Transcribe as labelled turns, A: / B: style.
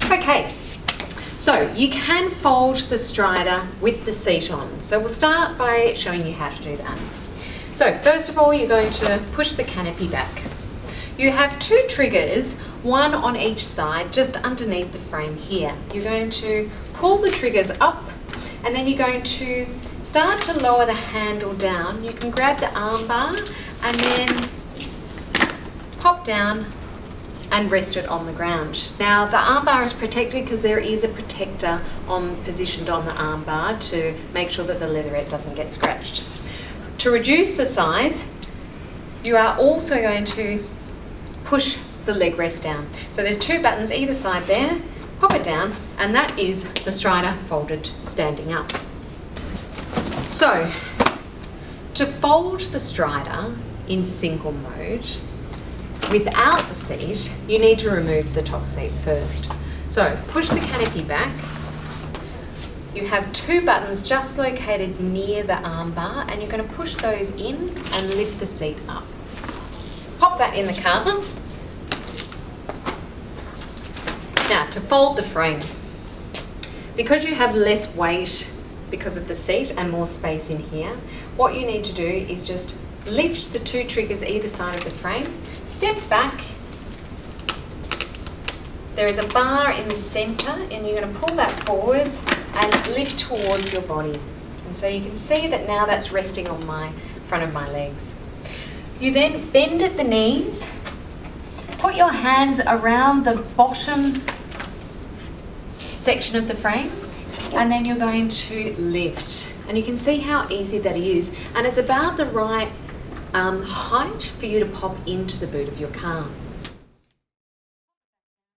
A: Okay, so you can fold the strider with the seat on. So we'll start by showing you how to do that. So first of all, you're going to push the canopy back. You have two triggers, one on each side, just underneath the frame here. You're going to pull the triggers up, and then you're going to start to lower the handle down. You can grab the arm bar and then pop down and rest it on the ground. Now the arm bar is protected because there is a protector positioned on the arm bar to make sure that the leatherette doesn't get scratched. To reduce the size, you are also going to push the leg rest down. So there's two buttons either side there, pop it down, and that is the strider folded standing up. So to fold the strider in single mode, without the seat, you need to remove the top seat first. So push the canopy back. You have two buttons just located near the arm bar, and you're going to push those in and lift the seat up. Pop that in the car. Now to fold the frame. Because you have less weight because of the seat and more space in here, what you need to do is just lift the two triggers either side of the frame, step back. There is a bar in the centre, and you're going to pull that forwards and lift towards your body. And so you can see that now that's resting on my front of my legs. You then bend at the knees, put your hands around the bottom section of the frame, and then you're going to lift. And you can see how easy that is, and it's about the right height for you to pop into the boot of your car.